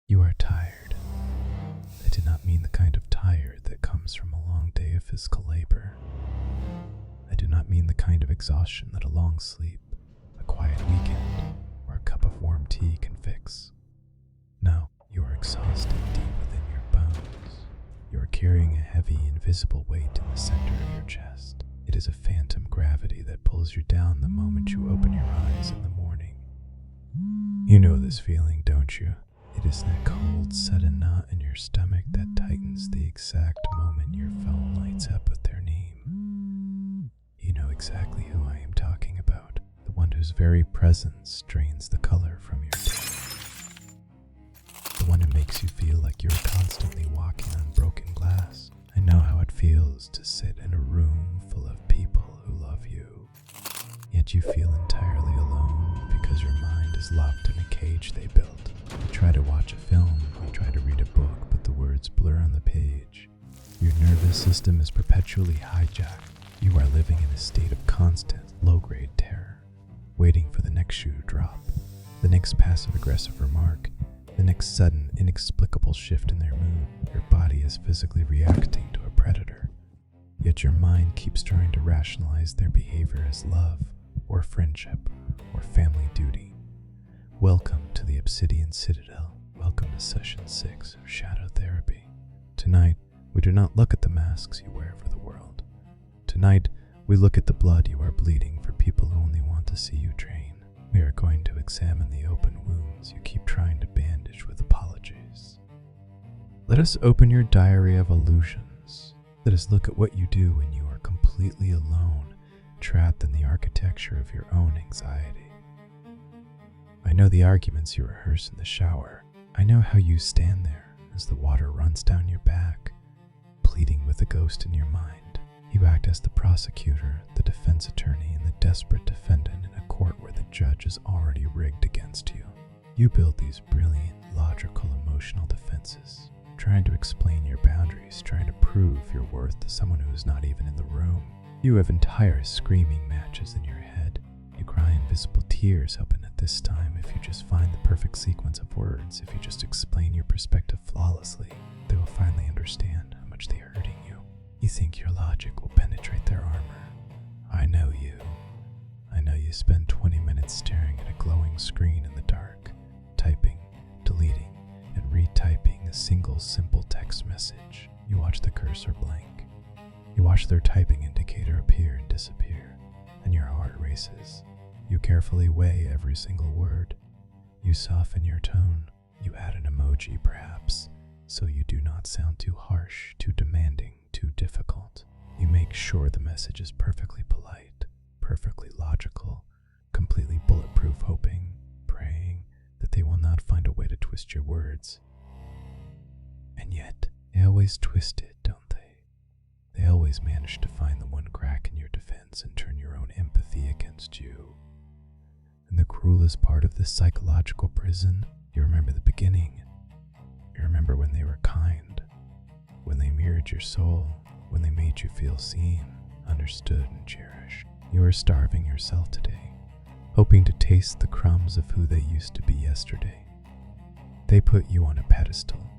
You are tired. I did not mean the kind of tired that comes from a long day of physical labor. I do not mean the kind of exhaustion that a long sleep, a quiet weekend, or a cup of warm tea can fix. No, you are exhausted deep within your bones. You are carrying a heavy, invisible weight in the center of your chest. It is a phantom gravity that pulls you down the moment you open your eyes in the morning. You know this feeling, don't you? It is that cold, sudden knot in your stomach that tightens the exact moment your phone lights up with their name. You know exactly who I am talking about, the one whose very presence drains the color from your day. The one who makes you feel like you're constantly walking on broken glass. I know how it feels to sit in a room full of people who love you, yet you feel entirely alone because your mind is locked in a cage they built. You try to watch a film, you try to read a book, but the words blur on the page. Your nervous system is perpetually hijacked. You are living in a state of constant, low-grade terror, waiting for the next shoe to drop, the next passive-aggressive remark, the next sudden, inexplicable shift in their mood. Your body is physically reacting to a predator, yet your mind keeps trying to rationalize their behavior as love, or friendship, or family duty. Welcome to the Obsidian Citadel. Welcome to Session 6 of Shadow Therapy. Tonight, we do not look at the masks you wear for the world. Tonight, we look at the blood you are bleeding for people who only want to see you drain. We are going to examine the open wounds you keep trying to bandage with apologies. Let us open your diary of illusions. Let us look at what you do when you are completely alone, trapped in the architecture of your own anxiety. I know the arguments you rehearse in the shower. I know how you stand there as the water runs down your back, pleading with a ghost in your mind. You act as the prosecutor, the defense attorney, and the desperate defendant in a court where the judge is already rigged against you. You build these brilliant, logical, emotional defenses, trying to explain your boundaries, trying to prove your worth to someone who is not even in the room. You have entire screaming matches in your head. You cry invisible tears, hoping that this time, if you just find the perfect sequence of words, if you just explain your perspective flawlessly, they will finally understand how much they are hurting you. You think your logic will penetrate their armor. I know you. I know you spend 20 minutes staring at a glowing screen in the dark, typing, deleting, and retyping a single simple text message. You watch the cursor blank. You watch their typing indicator appear and disappear, and your heart races. You carefully weigh every single word. You soften your tone. You add an emoji, perhaps, so you do not sound too harsh, too demanding, too difficult. You make sure the message is perfectly polite, perfectly logical, completely bulletproof, hoping, praying that they will not find a way to twist your words. And yet, they always twist it, don't they? They always manage to find the one crack in your defense and turn your own empathy against you. And the cruelest part of this psychological prison, you remember the beginning. You remember when they were kind, when they mirrored your soul, when they made you feel seen, understood, and cherished. You are starving yourself today, hoping to taste the crumbs of who they used to be yesterday. They put you on a pedestal,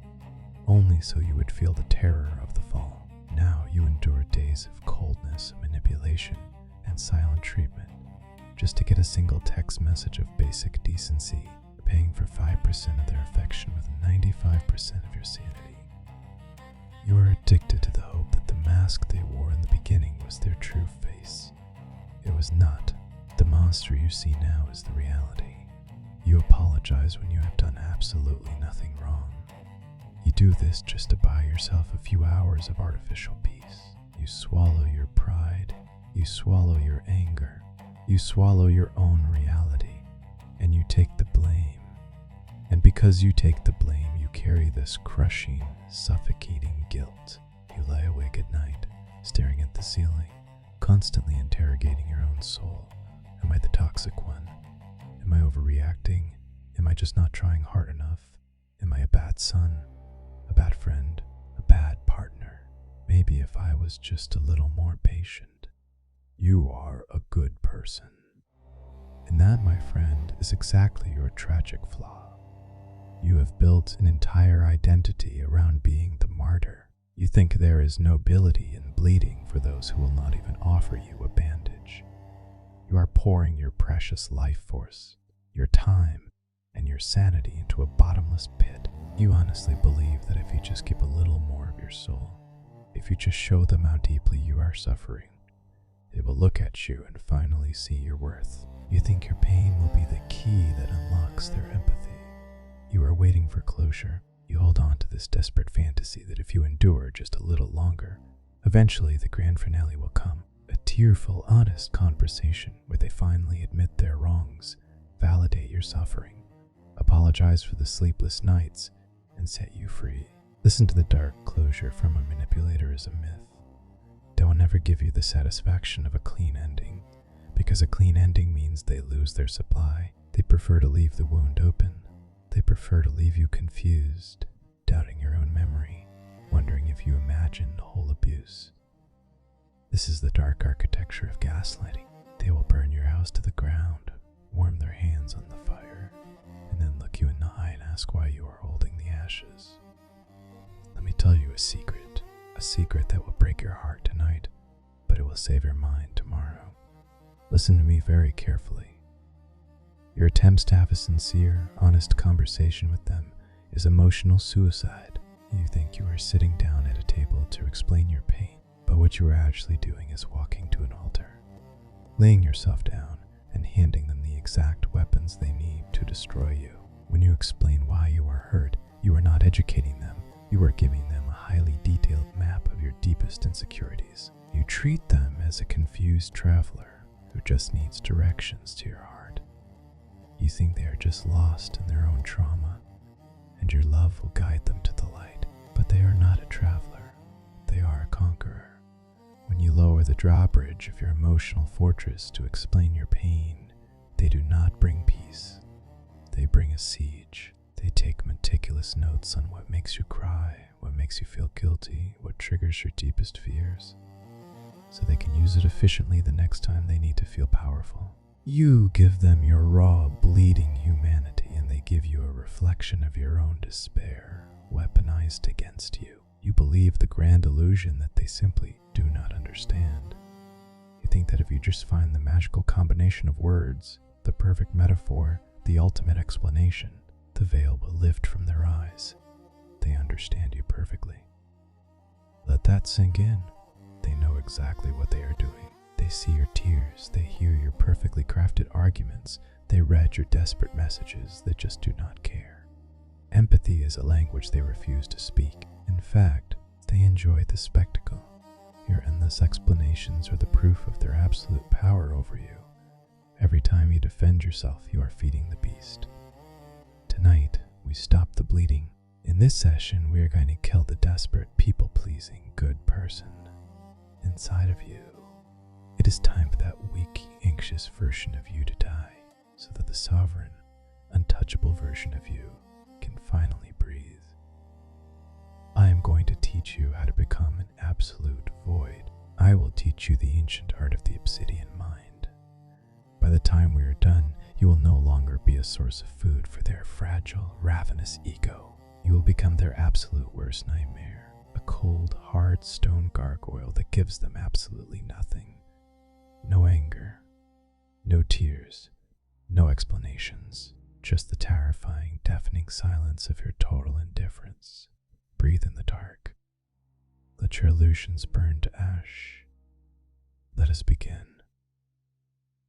only so you would feel the terror of the fall. Now you endure days of coldness, manipulation, and silent treatment, just to get a single text message of basic decency, paying for 5% of their affection with 95% of your sanity. You are addicted to the hope that the mask they wore in the beginning was their true face. It was not. The monster you see now is the reality. You apologize when you have done absolutely nothing wrong. You do this just to buy yourself a few hours of artificial peace. You swallow your pride. You swallow your anger. You swallow your own reality, and you take the blame. And because you take the blame, you carry this crushing, suffocating guilt. You lie awake at night, staring at the ceiling, constantly interrogating your own soul. Am I the toxic one? Am I overreacting? Am I just not trying hard enough? Am I a bad son? A bad friend? A bad partner? Maybe if I was just a little more patient. You are a good person. And that, my friend, is exactly your tragic flaw. You have built an entire identity around being the martyr. You think there is nobility in bleeding for those who will not even offer you a bandage. You are pouring your precious life force, your time, and your sanity into a bottomless pit. You honestly believe that if you just give a little more of your soul, if you just show them how deeply you are suffering, they will look at you and finally see your worth. You think your pain will be the key that unlocks their empathy. You are waiting for closure. You hold on to this desperate fantasy that if you endure just a little longer, eventually the grand finale will come. A tearful, honest conversation where they finally admit their wrongs, validate your suffering, apologize for the sleepless nights, and set you free. Listen to the dark closure from a manipulator is a myth. They will never give you the satisfaction of a clean ending, because a clean ending means they lose their supply. They prefer to leave the wound open. They prefer to leave you confused, doubting your own memory, wondering if you imagined the whole abuse. This is the dark architecture of gaslighting. They will burn your house to the ground, warm their hands on the fire, and then look you in the eye and ask why you are holding the ashes. Let me tell you a secret that will break your heart tonight, but it will save your mind tomorrow. Listen to me very carefully. Your attempts to have a sincere, honest conversation with them is emotional suicide. You think you are sitting down at a table to explain your pain, but what you are actually doing is walking to an altar, laying yourself down and handing them the exact weapons they need to destroy you. When you explain why you are hurt, you are not educating them. You are giving them a highly detailed map of your deepest insecurities. You treat them as a confused traveler who just needs directions to your heart. You think they are just lost in their own trauma, and your love will guide them to the light. But they are not a traveler. They are a conqueror. When you lower the drawbridge of your emotional fortress to explain your pain, they do not bring peace. They bring a siege. They take meticulous notes on what makes you cry, what makes you feel guilty, what triggers your deepest fears, so they can use it efficiently the next time they need to feel powerful. You give them your raw, bleeding humanity, and they give you a reflection of your own despair, weaponized against you. You believe the grand illusion that they simply do not understand. You think that if you just find the magical combination of words, the perfect metaphor, the ultimate explanation, the veil will lift from their eyes. They understand you perfectly. Let that sink in. They know exactly what they are doing. They see your tears, they hear your perfectly crafted arguments, they read your desperate messages that just do not care. Empathy is a language they refuse to speak. In fact, they enjoy the spectacle. Your endless explanations are the proof of their absolute power over you. Every time you defend yourself, you are feeding the beast. Tonight, we stop the bleeding. In this session, we are going to kill the desperate, people-pleasing, good person inside of you. It is time for that weak, anxious version of you to die, so that the sovereign, untouchable version of you can finally breathe. I am going to teach you how to become an absolute void. I will teach you the ancient art of the Obsidian mind. By the time we are done, you will no longer be a source of food for their fragile, ravenous ego. You will become their absolute worst nightmare, a cold, hard stone gargoyle that gives them absolutely nothing. No anger, no tears, no explanations, just the terrifying, deafening silence of your total indifference. Breathe in the dark. Let your illusions burn to ash. Let us begin.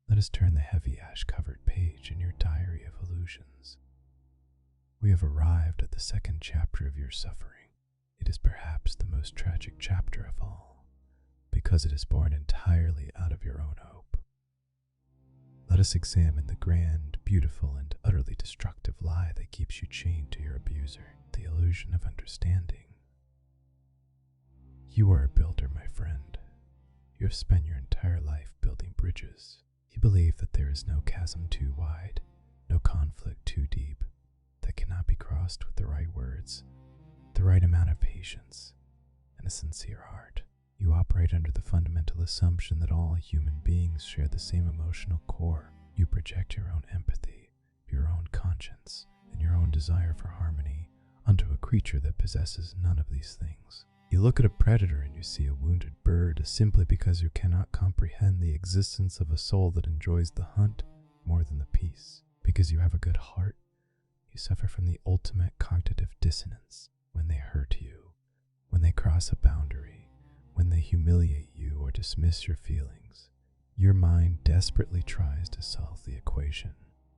Let us turn the heavy ash-covered page in your diary of illusions. We have arrived at the second chapter of your suffering. It is perhaps the most tragic chapter of all, because it is born entirely out of your own hope. Let us examine the grand, beautiful, and utterly destructive lie that keeps you chained to your abuser, the illusion of understanding. You are a builder, my friend. You have spent your entire life building bridges. You believe that there is no chasm too wide, no conflict too deep, that cannot be crossed with the right words, the right amount of patience, and a sincere heart. You operate under the fundamental assumption that all human beings share the same emotional core. You project your own empathy, your own conscience, and and your own desire for harmony onto a creature that possesses none of these things. You look at a predator and you see a wounded bird simply because you cannot comprehend the existence of a soul that enjoys the hunt more than the peace. Because you have a good heart, you suffer from the ultimate cognitive dissonance when they hurt you, when they cross a boundary, when they humiliate you or dismiss your feelings. Your mind desperately tries to solve the equation.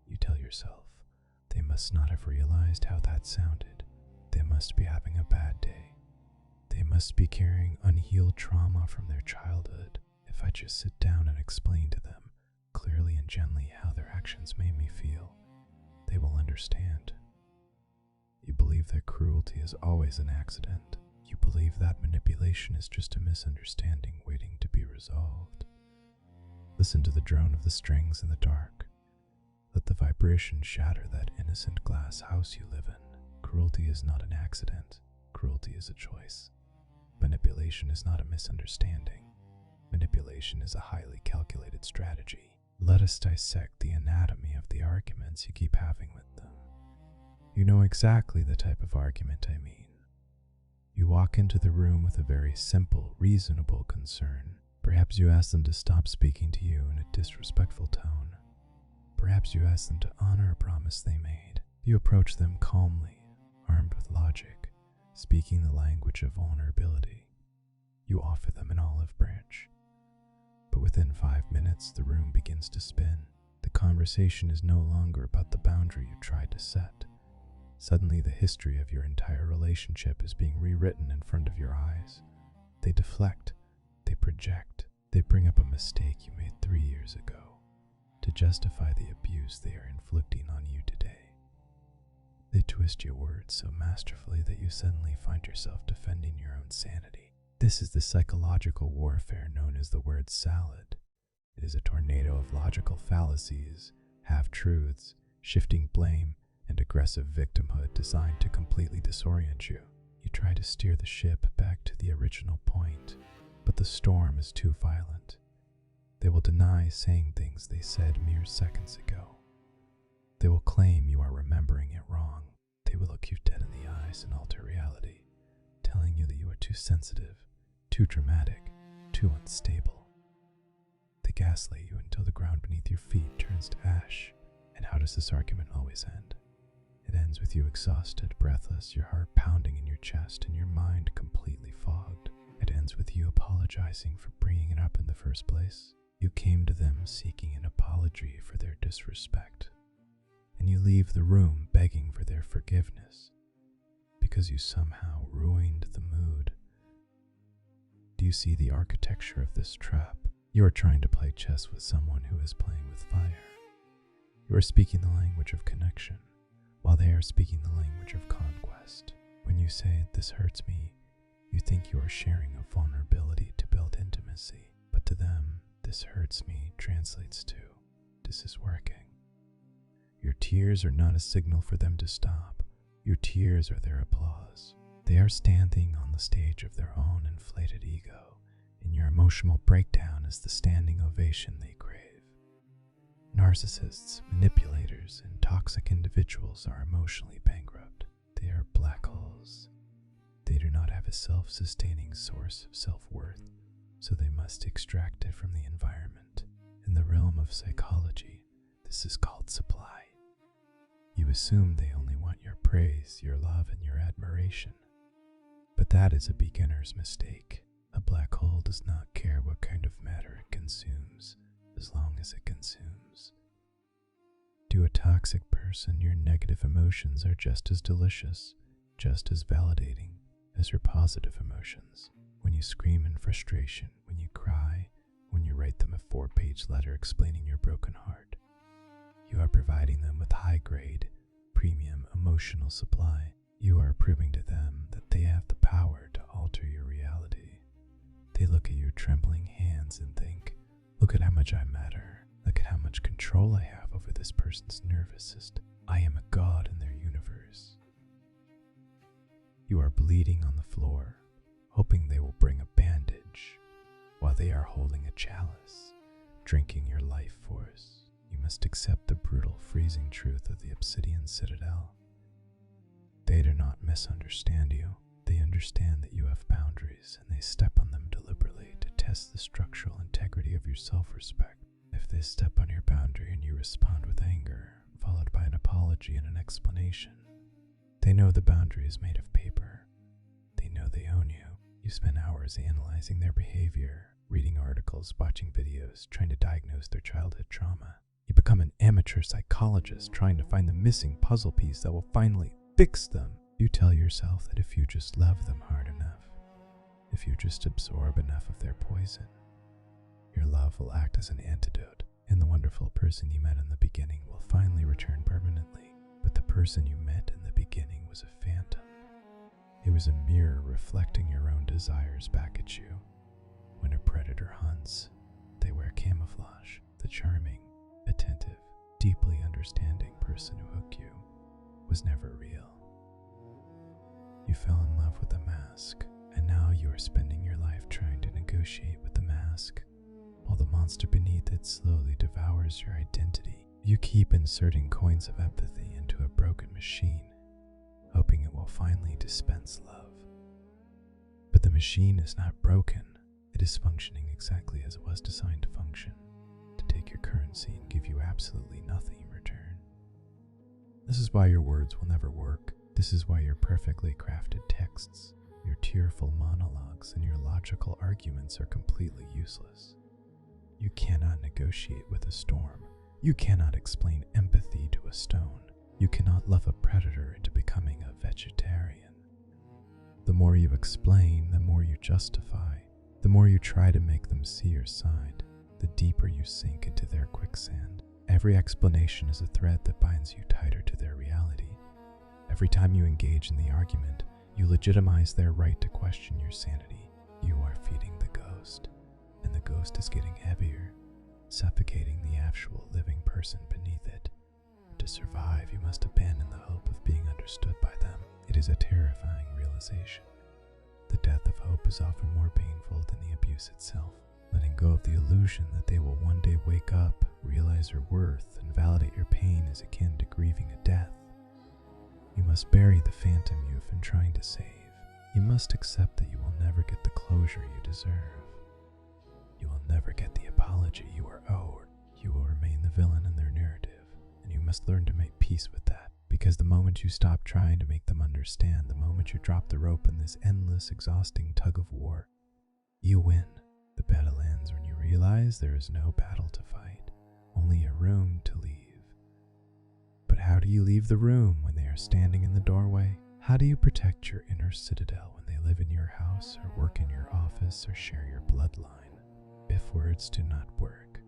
You tell yourself, they must not have realized how that sounded. They must be having a bad day. They must be carrying unhealed trauma from their childhood. If I just sit down and explain to them clearly and gently how their actions made me feel, they will understand. You believe that cruelty is always an accident. You believe that manipulation is just a misunderstanding waiting to be resolved. Listen to the drone of the strings in the dark. Let the vibration shatter that innocent glass house you live in. Cruelty is not an accident. Cruelty is a choice. Manipulation is not a misunderstanding. Manipulation is a highly calculated strategy. Let us dissect the anatomy of the arguments you keep having with them. You know exactly the type of argument I mean. You walk into the room with a very simple, reasonable concern. Perhaps you ask them to stop speaking to you in a disrespectful tone. Perhaps you ask them to honor a promise they made. You approach them calmly, armed with logic, speaking the language of vulnerability. You offer them an olive branch. But within 5 minutes, the room begins to spin. The conversation is no longer about the boundary you tried to set. Suddenly, the history of your entire relationship is being rewritten in front of your eyes. They deflect, they project, they bring up a mistake you made 3 years ago to justify the abuse they are inflicting on you today. They twist your words so masterfully that you suddenly find yourself defending your own sanity. This is the psychological warfare known as the word salad. It is a tornado of logical fallacies, half-truths, shifting blame, and aggressive victimhood designed to completely disorient you. You try to steer the ship back to the original point, but the storm is too violent. They will deny saying things they said mere seconds ago. They will claim you are remembering it wrong. They will look you dead in the eyes and alter reality, telling you that you are too sensitive, too dramatic, too unstable. They gaslight you until the ground beneath your feet turns to ash. And how does this argument always end? It ends with you exhausted, breathless, your heart pounding in your chest, and your mind completely fogged. It ends with you apologizing for bringing it up in the first place. You came to them seeking an apology for their disrespect, and you leave the room begging for their forgiveness because you somehow ruined the mood. Do you see the architecture of this trap? You are trying to play chess with someone who is playing with fire. You are speaking the language of connection, while they are speaking the language of conquest. When you say, "This hurts me," you think you are sharing a vulnerability to build intimacy, but to them, "This hurts me" translates to, "This is working." Your tears are not a signal for them to stop. Your tears are their applause. They are standing on the stage of their own inflated ego, and your emotional breakdown is the standing ovation they crave. Narcissists, manipulators, and toxic individuals are emotionally bankrupt. They are black holes. They do not have a self-sustaining source of self-worth, so they must extract it from the environment. In the realm of psychology, this is called supply. You assume they only want your praise, your love, and your admiration. But that is a beginner's mistake. A black hole does not care what kind of matter it consumes, as long as it consumes. To a toxic person, your negative emotions are just as delicious, just as validating as your positive emotions. When you scream in frustration, when you cry, when you write them a 4-page letter explaining your broken heart, you are providing them with high-grade, premium emotional supply. You are proving to them that they have the power to alter your reality. They look at your trembling hands and think, "Look at how much I matter. Look at how much control I have over this person's nervous system. I am a god in their universe." You are bleeding on the floor, hoping they will bring a bandage, while they are holding a chalice, drinking your life force. You must accept the brutal, freezing truth of the Obsidian citadel. They do not misunderstand you. They understand that you have boundaries, and they step on them deliberately to test the structural integrity of your self-respect. If they step on your boundary and you respond with anger, followed by an apology and an explanation, they know the boundary is made of paper. They know they own you. You spend hours analyzing their behavior, reading articles, watching videos, trying to diagnose their childhood trauma. You become an amateur psychologist trying to find the missing puzzle piece that will finally fix them. You tell yourself that if you just love them hard enough, if you just absorb enough of their poison, your love will act as an antidote, and the wonderful person you met in the beginning will finally return permanently. But the person you met in the beginning was a phantom. It was a mirror reflecting your own desires back at you. When a predator hunts, they wear camouflage. The charming, attentive, deeply understanding person who hooked you was never real. You fell in love with the mask, and now you are spending your life trying to negotiate with the mask, while the monster beneath it slowly devours your identity. You keep inserting coins of empathy into a broken machine, hoping it will finally dispense love. But the machine is not broken. It is functioning exactly as it was designed to function, to take your currency and give you absolutely nothing in return. This is why your words will never work. This is why your perfectly crafted texts, your tearful monologues, and your logical arguments are completely useless. You cannot negotiate with a storm. You cannot explain empathy to a stone. You cannot love a predator into becoming a vegetarian. The more you explain, the more you justify, the more you try to make them see your side, the deeper you sink into their quicksand. Every explanation is a thread that binds you tighter to their reality. Every time you engage in the argument, you legitimize their right to question your sanity. You are feeding the ghost, and the ghost is getting heavier, suffocating the actual living person beneath it. To survive, you must abandon the hope of being understood by them. It is a terrifying realization. The death of hope is often more painful than the abuse itself. Letting go of the illusion that they will one day wake up, realize your worth, and validate your pain is akin to grieving a death. You must bury the phantom you have been trying to save. You must accept that you will never get the closure you deserve. You will never get the apology you are owed. You will remain the villain in their narrative, and you must learn to make peace with that. Because the moment you stop trying to make them understand, the moment you drop the rope in this endless, exhausting tug of war, you win. The battle ends when you realize there is no battle to fight, only a room to leave. But how do you leave the room when they are standing in the doorway? How do you protect your inner citadel when they live in your house or work in your office or share your bloodline? If words do not work,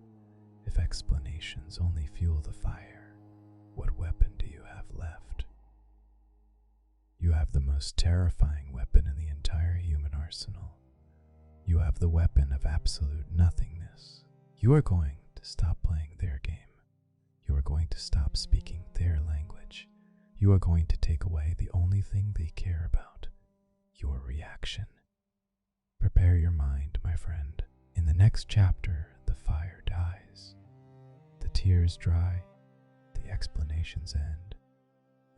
if explanations only fuel the fire, what weapon do you have left? You have the most terrifying weapon in the entire human arsenal. You have the weapon of absolute nothingness. You are going to stop playing their game. You are going to stop speaking their language. You are going to take away the only thing they care about, your reaction. Prepare your mind, my friend. In the next chapter, the fire dies. The tears dry. The explanations end.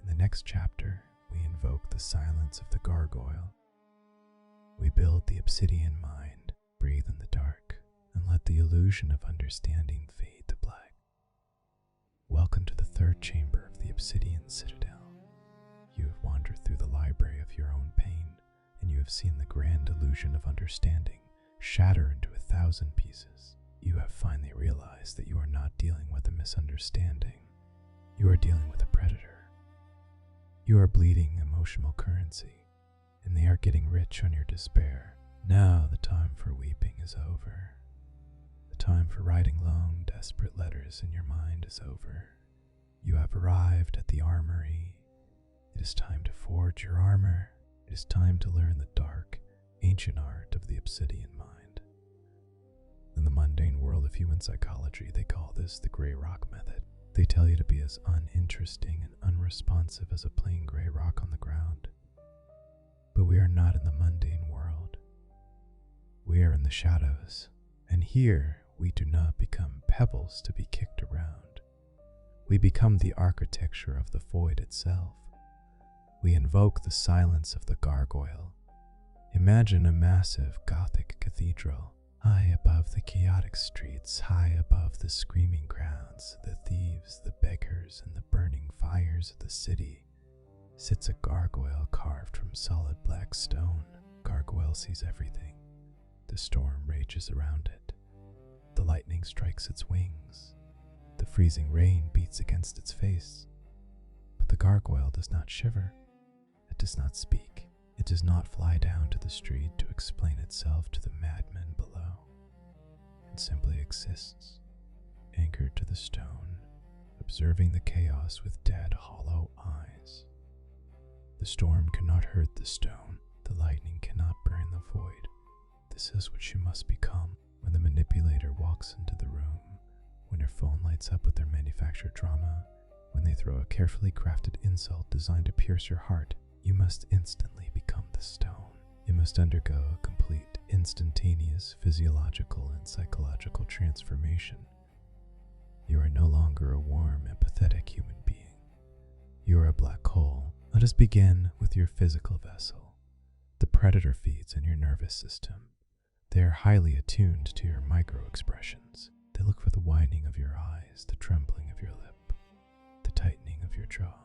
In the next chapter, we invoke the silence of the gargoyle. We build the obsidian mind, breathe in the dark, and let the illusion of understanding fade to black. Welcome to the third chamber of the Obsidian Citadel. You have wandered through the library of your own pain, and you have seen the grand illusion of understanding shatter into 1,000 pieces. You have finally realized that you are not dealing with a misunderstanding. You are dealing with a predator. You are bleeding emotional currency, and they are getting rich on your despair. Now the time for weeping is over. The time for writing long, desperate letters in your mind is over. You have arrived at the armory. It is time to forge your armor. It is time to learn the dark, ancient art of the obsidian mind. In the mundane world of human psychology, they call this the gray rock method. They tell you to be as uninteresting and unresponsive as a plain gray rock on the ground. But we are not in the mundane world. We are in the shadows, and here we do not become pebbles to be kicked around. We become the architecture of the void itself. we invoke the silence of the gargoyle. Imagine a massive Gothic cathedral, high above the chaotic streets, high above the screaming crowds, the thieves, the beggars, and the burning fires of the city. Sits a gargoyle carved from solid black stone. Gargoyle sees everything. The storm rages around it. The lightning strikes its wings. The freezing rain beats against its face. But the gargoyle does not shiver. It does not speak. It does not fly down to the street to explain itself to the madmen below. It simply exists, anchored to the stone, observing the chaos with dead, hollow eyes. The storm cannot hurt the stone. The lightning cannot burn the void. This is what she must become when the manipulator walks into the room, when her phone lights up with their manufactured drama, when they throw a carefully crafted insult designed to pierce your heart. You must instantly become the stone. You must undergo a complete, instantaneous physiological and psychological transformation. You are no longer a warm, empathetic human being. You are a black hole. Let us begin with your physical vessel. The predator feeds in your nervous system. They are highly attuned to your micro-expressions. They look for the widening of your eyes, the trembling of your lip, the tightening of your jaw,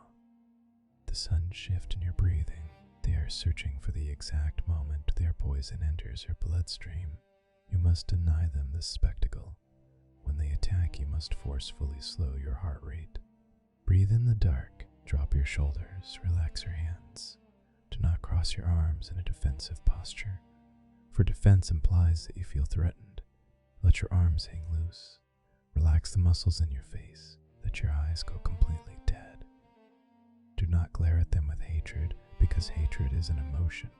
the sudden shift in your breathing. They are searching for the exact moment their poison enters your bloodstream. You must deny them this spectacle. When they attack, you must forcefully slow your heart rate. Breathe in the dark. Drop your shoulders. Relax your hands. Do not cross your arms in a defensive posture, for defense implies that you feel threatened. Let your arms hang loose. Relax the muscles in your face. Let your eyes go completely dead. Do not glare at them with hatred, because hatred is an emotion.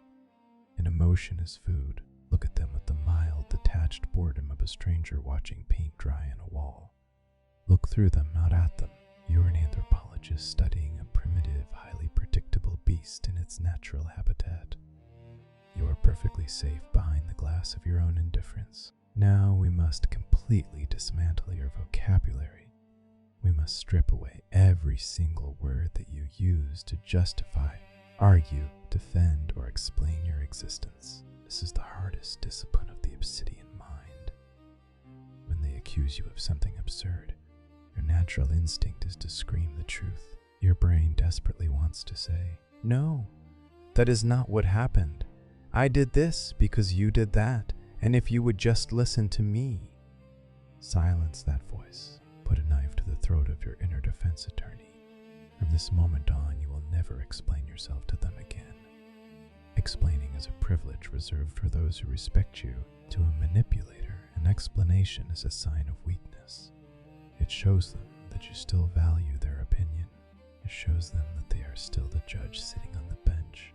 An emotion is food. Look at them with the mild, detached boredom of a stranger watching paint dry on a wall. Look through them, not at them. You are an anthropologist studying a primitive, highly predictable beast in its natural habitat. You are perfectly safe behind the glass of your own indifference. Now we must completely dismantle your vocabulary. We must strip away every single word that you use to justify, argue, defend, or explain your existence. This is the hardest discipline of the Obsidian mind. When they accuse you of something absurd, your natural instinct is to scream the truth. Your brain desperately wants to say, "No, that is not what happened. I did this because you did that, and if you would just listen to me." Silence that voice. Put a knife to the throat of your inner defense attorney. From this moment on, you will never explain yourself to them again. Explaining is a privilege reserved for those who respect you. To a manipulator, an explanation is a sign of weakness. It shows them that you still value their opinion. It shows them that they are still the judge sitting on the bench,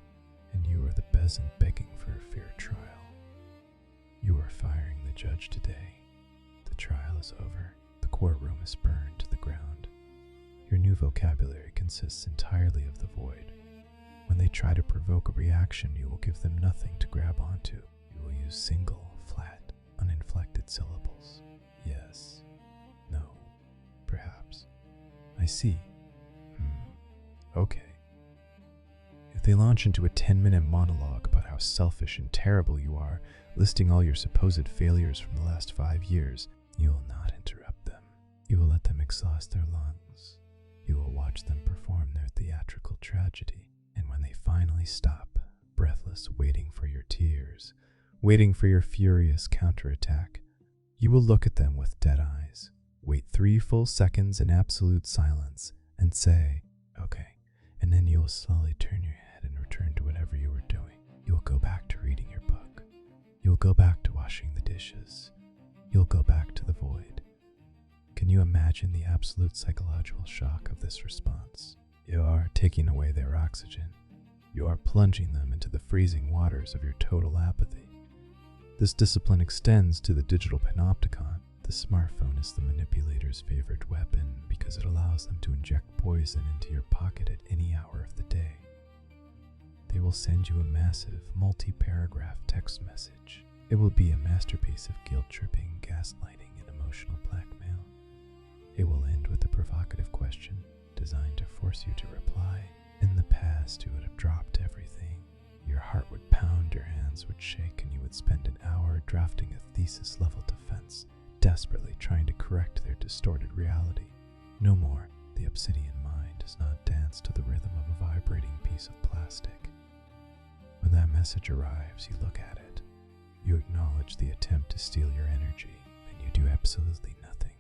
and you are the peasant begging for a fair trial. You are firing the judge today. The trial is over. The courtroom is burned to the ground. Your new vocabulary consists entirely of the void. When they try to provoke a reaction, you will give them nothing to grab onto. You will use single, flat, uninflected syllables. Yes. No. Perhaps. I see. Okay. If they launch into a 10-minute monologue about how selfish and terrible you are, listing all your supposed failures from the last 5 years, you will not interrupt them. You will let them exhaust their lungs. You will watch them perform their theatrical tragedy. And when they finally stop, breathless, waiting for your tears, waiting for your furious counterattack, you will look at them with dead eyes, wait 3 full seconds in absolute silence, and say, "Okay," and then you will slowly turn your head and return to whatever you were doing. You will go back to reading your book. You will go back to washing the dishes. You will go back to the void. Can you imagine the absolute psychological shock of this response? You are taking away their oxygen. You are plunging them into the freezing waters of your total apathy. This discipline extends to the digital panopticon. The smartphone is the manipulator's favorite weapon because it allows them to inject poison into your pocket at any hour of the day. They will send you a massive, multi-paragraph text message. It will be a masterpiece of guilt-tripping, gaslighting, and emotional blackmail. It will end with a provocative question designed to force you to reply. In the past, you would have dropped everything. Your heart would pound, your hands would shake, and you would spend an hour drafting a thesis-level defense, desperately trying to correct their distorted reality. No more. The Obsidian mind does not dance to the rhythm of a vibrating piece of plastic. When that message arrives, you look at it. You acknowledge the attempt to steal your energy, and you do absolutely nothing.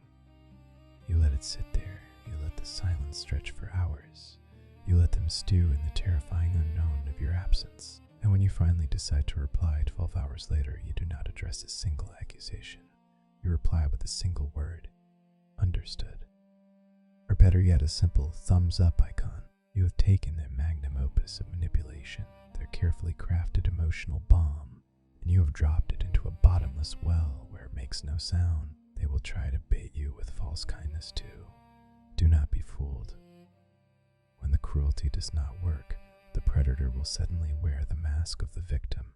You let it sit there. You let the silence stretch for hours. You let them stew in the terrifying unknown of your absence. And when you finally decide to reply 12 hours later, you do not address a single accusation. You reply with a single word: understood. Or better yet, a simple thumbs up icon. You have taken their magnum opus of manipulation, their carefully crafted emotional bomb, and you have dropped it into a bottomless well where it makes no sound. They will try to bait you with false kindness too. Do not be fooled. When the cruelty does not work, the predator will suddenly wear the mask of the victim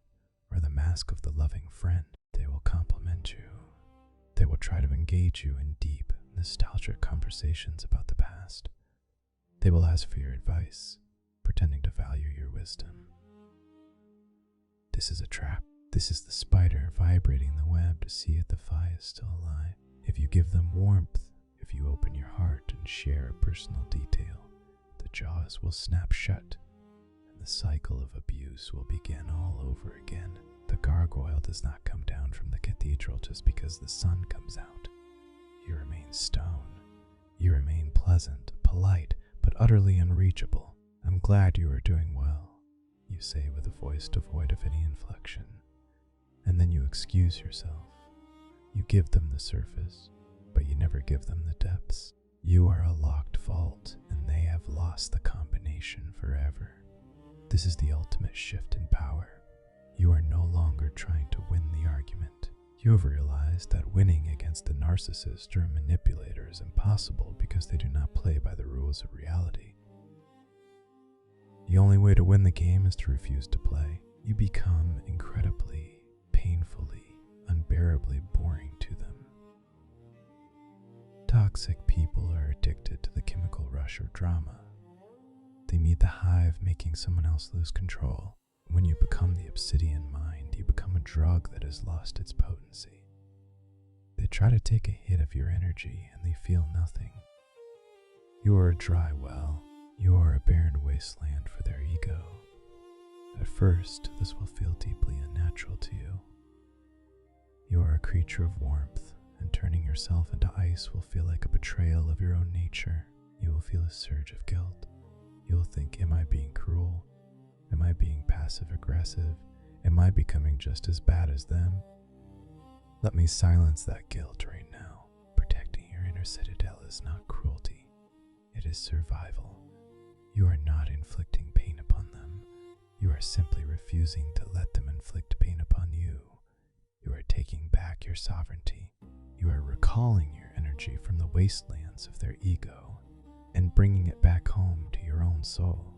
or the mask of the loving friend. They will compliment you. They will try to engage you in deep, nostalgic conversations about the past. They will ask for your advice, pretending to value your wisdom. This is a trap. This is the spider vibrating the web to see if the fly is still alive. If you give them warmth, if you open your heart and share a personal detail, the jaws will snap shut, and the cycle of abuse will begin all over again. The gargoyle does not come down from the cathedral just because the sun comes out. You remain stone. You remain pleasant, polite, but utterly unreachable. I'm glad you are doing well, you say with a voice devoid of any inflection. And then you excuse yourself. You give them the surface, but you never give them the depths. You are a locked vault, and they have lost the combination forever. This is the ultimate shift in power. You are no longer trying to win the argument. You have realized that winning against the narcissist or a manipulator is impossible because they do not play by the rules of reality. The only way to win the game is to refuse to play. You become incredibly, painfully, unbearably boring to them. Toxic people are addicted to the chemical rush of drama. They need the high of making someone else lose control. When you become the Obsidian mind, you become a drug that has lost its potency. They try to take a hit of your energy and they feel nothing. You are a dry well. You are a barren wasteland for their ego. At first, this will feel deeply unnatural to you. You are a creature of warmth, and turning yourself into ice will feel like a betrayal of your own nature. You will feel a surge of guilt. You will think, am I being cruel? Am I being passive-aggressive? Am I becoming just as bad as them? Let me silence that guilt right now. Protecting your inner citadel is not cruelty. It is survival. You are not inflicting pain upon them. You are simply refusing to let them inflict pain upon you. You are taking back your sovereignty. You are recalling your energy from the wastelands of their ego and bringing it back home to your own soul.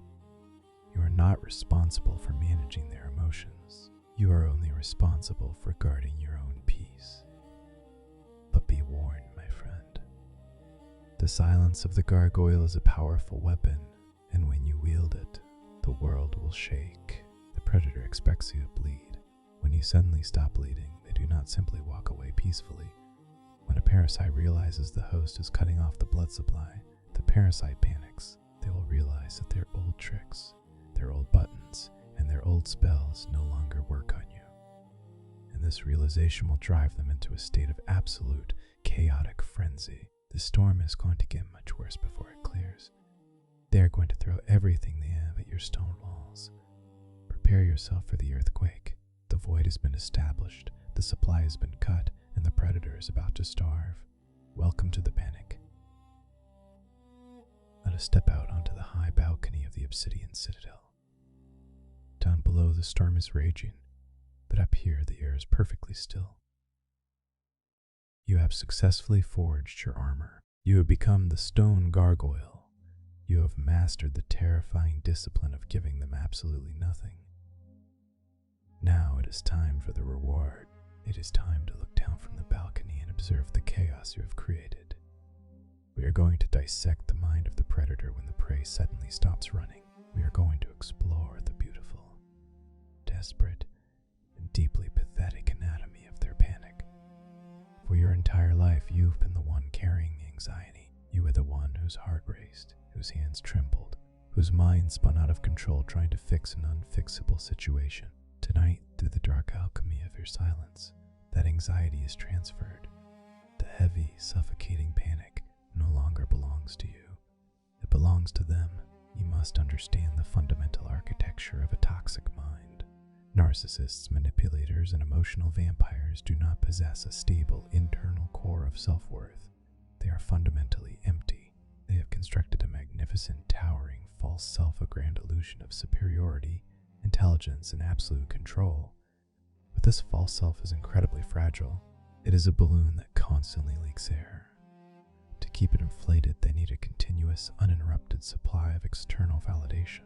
You are not responsible for managing their emotions. You are only responsible for guarding your own peace. But be warned, my friend. The silence of the gargoyle is a powerful weapon, and when you wield it, the world will shake. The predator expects you to bleed. When you suddenly stop bleeding, they do not simply walk away peacefully. When a parasite realizes the host is cutting off the blood supply, the parasite panics. They will realize that their old tricks, their old buttons, and their old spells no longer work on you. And this realization will drive them into a state of absolute, chaotic frenzy. The storm is going to get much worse before it clears. They are going to throw everything they have at your stone walls. Prepare yourself for the earthquake. The void has been established, the supply has been cut, and the predator is about to starve. Welcome to the panic. Let us step out onto the high balcony of the Obsidian Citadel. Down below, the storm is raging, but up here, the air is perfectly still. You have successfully forged your armor. You have become the stone gargoyle. You have mastered the terrifying discipline of giving them absolutely nothing. Now it is time for the reward. It is time to look down from the balcony and observe the chaos you have created. We are going to dissect the mind of the predator when the prey suddenly stops running. we are going to explore the beautiful, desperate, and deeply pathetic anatomy of their panic. For your entire life, you've been the one carrying the anxiety. You were the one whose heart raced, whose hands trembled, whose mind spun out of control trying to fix an unfixable situation. Tonight, through the dark alchemy of your silence, that anxiety is transferred. The heavy, suffocating panic no longer belongs to you. It belongs to them. You must understand the fundamental architecture of a toxic mind. Narcissists, manipulators, and emotional vampires do not possess a stable internal core of self-worth. They are fundamentally empty. They have constructed a magnificent, towering, false self-aggrand illusion of superiority, intelligence, and absolute control. But this false self is incredibly fragile. It is a balloon that constantly leaks air. To keep it inflated, they need a continuous, uninterrupted supply of external validation.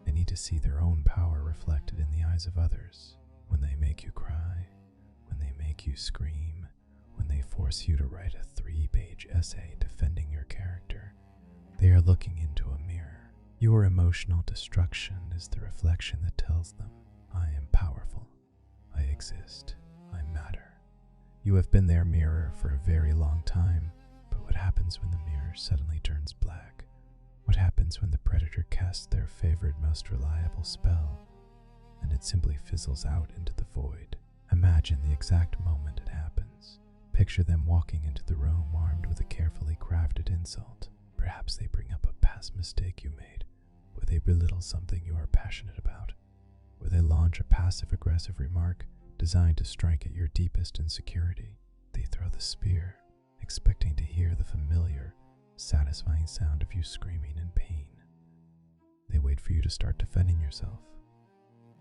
They need to see their own power reflected in the eyes of others. When they make you cry, when they make you scream, when they force you to write a 3-page essay defending your character, they are looking into a mirror. Your emotional destruction is the reflection that tells them, I am powerful, I exist, I matter. You have been their mirror for a very long time, but what happens when the mirror suddenly turns black? What happens when the predator casts their favorite, most reliable spell, and it simply fizzles out into the void? Imagine the exact moment it happens. Picture them walking into the room armed with a carefully crafted insult. Perhaps they bring up a past mistake you made, or they belittle something you are passionate about, or they launch a passive-aggressive remark designed to strike at your deepest insecurity. They throw the spear, expecting to hear the familiar, satisfying sound of you screaming in pain. They wait for you to start defending yourself.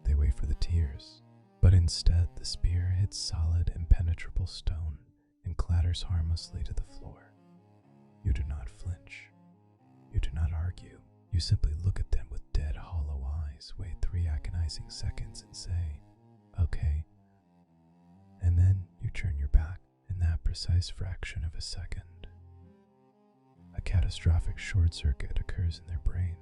They wait for the tears, but instead the spear hits solid, impenetrable stone and clatters harmlessly to the floor. You do not flinch. You do not argue. You simply look at them with dead, hollow eyes, wait 3 agonizing seconds, and say, okay. And then you turn your back. In that precise fraction of a second, a catastrophic short circuit occurs in their brain.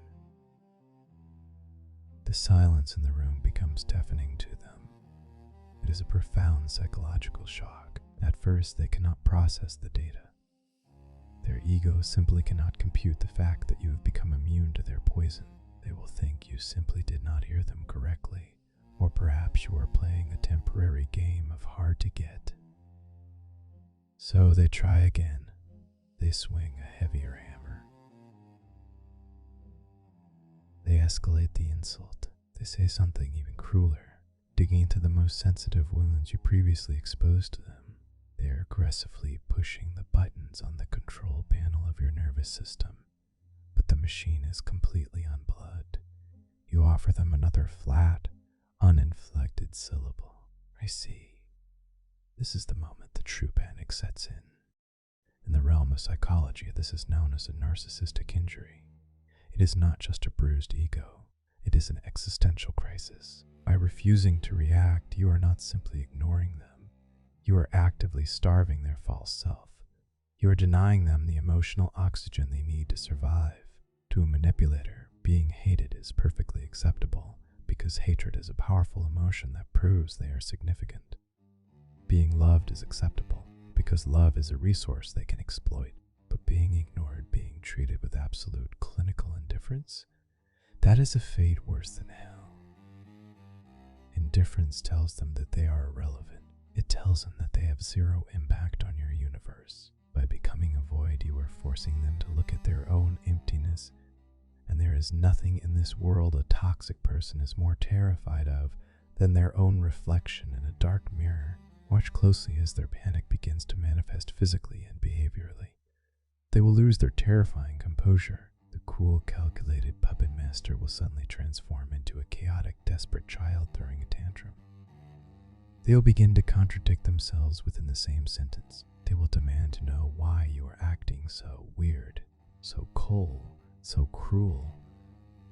The silence in the room becomes deafening to them. It is a profound psychological shock. At first, they cannot process the data. Their ego simply cannot compute the fact that you have become immune to their poison. They will think you simply did not hear them correctly, or perhaps you are playing a temporary game of hard to get. So they try again. They swing a heavier hammer. They escalate the insult. They say something even crueler, digging into the most sensitive wounds you previously exposed to them. They are aggressively pushing the buttons on the control panel of your nervous system, but the machine is completely unplugged. You offer them another flat, uninflected syllable. I see. This is the moment the true panic sets in. In the realm of psychology, this is known as a narcissistic injury. It is not just a bruised ego. It is an existential crisis. By refusing to react, you are not simply ignoring them. You are actively starving their false self. You are denying them the emotional oxygen they need to survive. To a manipulator, being hated is perfectly acceptable because hatred is a powerful emotion that proves they are significant. Being loved is acceptable because love is a resource they can exploit. But being ignored, being treated with absolute clinical indifference, that is a fate worse than hell. Indifference tells them that they are irrelevant. It tells them that they have zero impact on your universe. By becoming a void, you are forcing them to look at their own emptiness, and there is nothing in this world a toxic person is more terrified of than their own reflection in a dark mirror. Watch closely as their panic begins to manifest physically and behaviorally. They will lose their terrifying composure. The cool, calculated puppet master will suddenly transform into a chaotic, desperate child throwing a tantrum. They will begin to contradict themselves within the same sentence. They will demand to know why you are acting so weird, so cold, so cruel.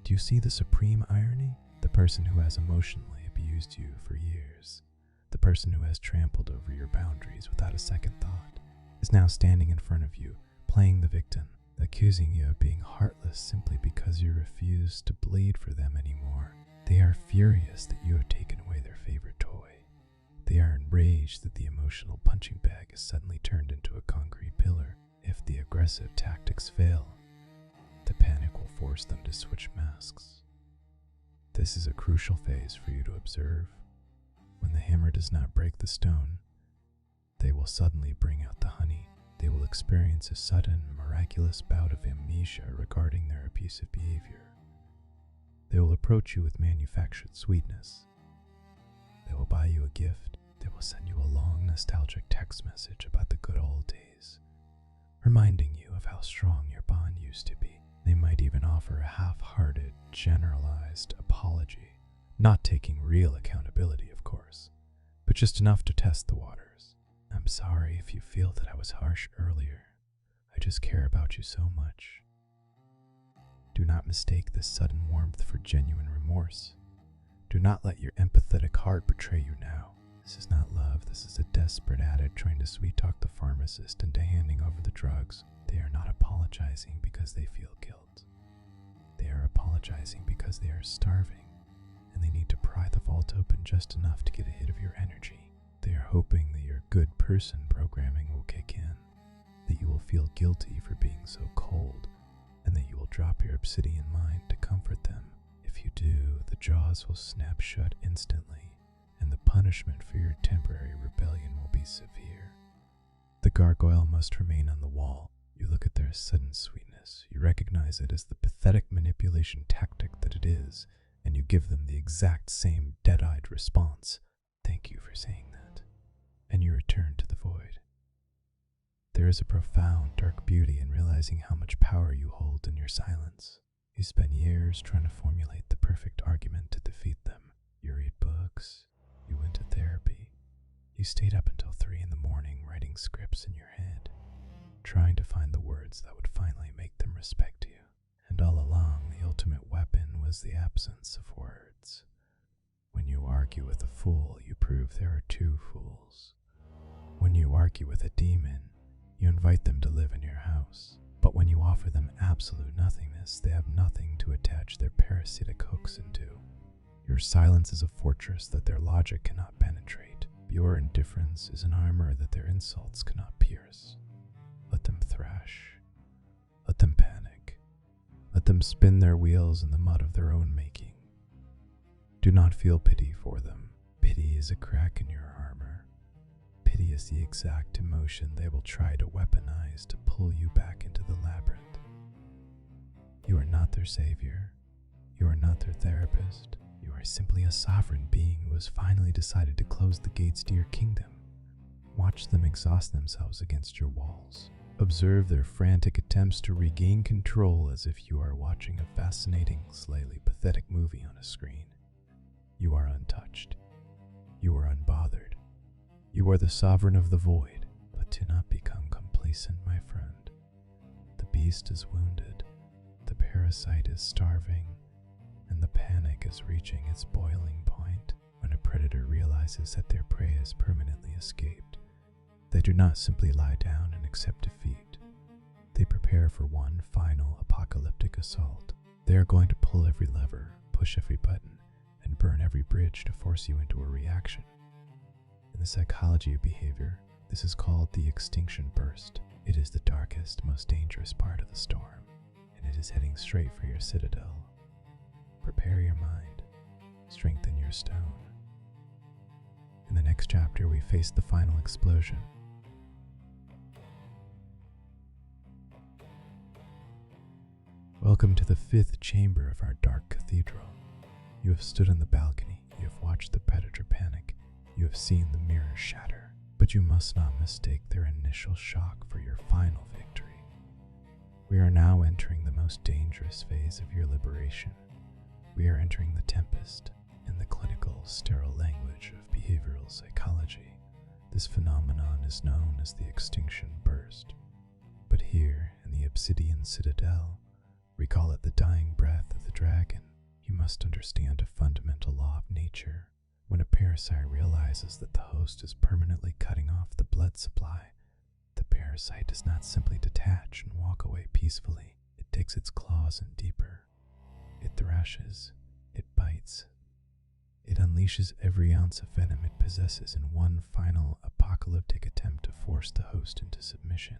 Do you see the supreme irony? The person who has emotionally abused you for years, the person who has trampled over your boundaries without a second thought, is now standing in front of you, playing the victim. accusing you of being heartless simply because you refuse to bleed for them anymore. They are furious that you have taken away their favorite toy. They are enraged that the emotional punching bag is suddenly turned into a concrete pillar. If the aggressive tactics fail, the panic will force them to switch masks. This is a crucial phase for you to observe. When the hammer does not break the stone, they will suddenly bring out the honey. They will experience a sudden, miraculous bout of amnesia regarding their abusive behavior. They will approach you with manufactured sweetness. They will buy you a gift. They will send you a long, nostalgic text message about the good old days, reminding you of how strong your bond used to be. They might even offer a half-hearted, generalized apology, not taking real accountability, of course, but just enough to test the waters. I'm sorry if you feel that I was harsh earlier. I just care about you so much. Do not mistake this sudden warmth for genuine remorse. Do not let your empathetic heart betray you now. This is not love. This is a desperate addict trying to sweet-talk the pharmacist into handing over the drugs. They are not apologizing because they feel guilt. They are apologizing because they are starving, and they need to pry the vault open just enough to get a hit of your energy. They are hoping that your good person programming will kick in, that you will feel guilty for being so cold, and that you will drop your obsidian mind to comfort them. If you do, the jaws will snap shut instantly, and the punishment for your temporary rebellion will be severe. The gargoyle must remain on the wall. You look at their sudden sweetness, you recognize it as the pathetic manipulation tactic that it is, and you give them the exact same dead-eyed response. Thank you for saying that. And you return to the void. There is a profound, dark beauty in realizing how much power you hold in your silence. You spend years trying to formulate the perfect argument to defeat them. You read books, you went to therapy, you stayed up until 3 in the morning writing scripts in your head, trying to find the words that would finally make them respect you. And all along, the ultimate weapon was the absence of words. When you argue with a fool, you prove there are 2 fools. When you argue with a demon, you invite them to live in your house. But when you offer them absolute nothingness, they have nothing to attach their parasitic hooks into. Your silence is a fortress that their logic cannot penetrate. Your indifference is an armor that their insults cannot pierce. Let them thrash. Let them panic. Let them spin their wheels in the mud of their own making. Do not feel pity for them. Pity is a crack in your armor. Pity is the exact emotion they will try to weaponize to pull you back into the labyrinth. You are not their savior. You are not their therapist. You are simply a sovereign being who has finally decided to close the gates to your kingdom. Watch them exhaust themselves against your walls. Observe their frantic attempts to regain control as if you are watching a fascinating, slightly pathetic movie on a screen. You are untouched. You are unbothered. You are the sovereign of the void, but do not become complacent, my friend. The beast is wounded, the parasite is starving, and the panic is reaching its boiling point. When a predator realizes that their prey has permanently escaped, they do not simply lie down and accept defeat. They prepare for one final apocalyptic assault. They are going to pull every lever, push every button, and burn every bridge to force you into a reaction. In the psychology of behavior, this is called the extinction burst. It is the darkest, most dangerous part of the storm, and it is heading straight for your citadel. Prepare your mind. Strengthen your stone. In the next chapter, we face the final explosion. Welcome to the 5th chamber of our dark cathedral. You have stood on the balcony, you have watched the predator panic, you have seen the mirror shatter, but you must not mistake their initial shock for your final victory. We are now entering the most dangerous phase of your liberation. We are entering the tempest, in the clinical, sterile language of behavioral psychology. This phenomenon is known as the extinction burst. But here, in the Obsidian Citadel, we call it the dying breath of the dragon. You must understand a fundamental law of nature. When a parasite realizes that the host is permanently cutting off the blood supply, the parasite does not simply detach and walk away peacefully. It digs its claws in deeper. It thrashes. It bites. It unleashes every ounce of venom it possesses in one final apocalyptic attempt to force the host into submission.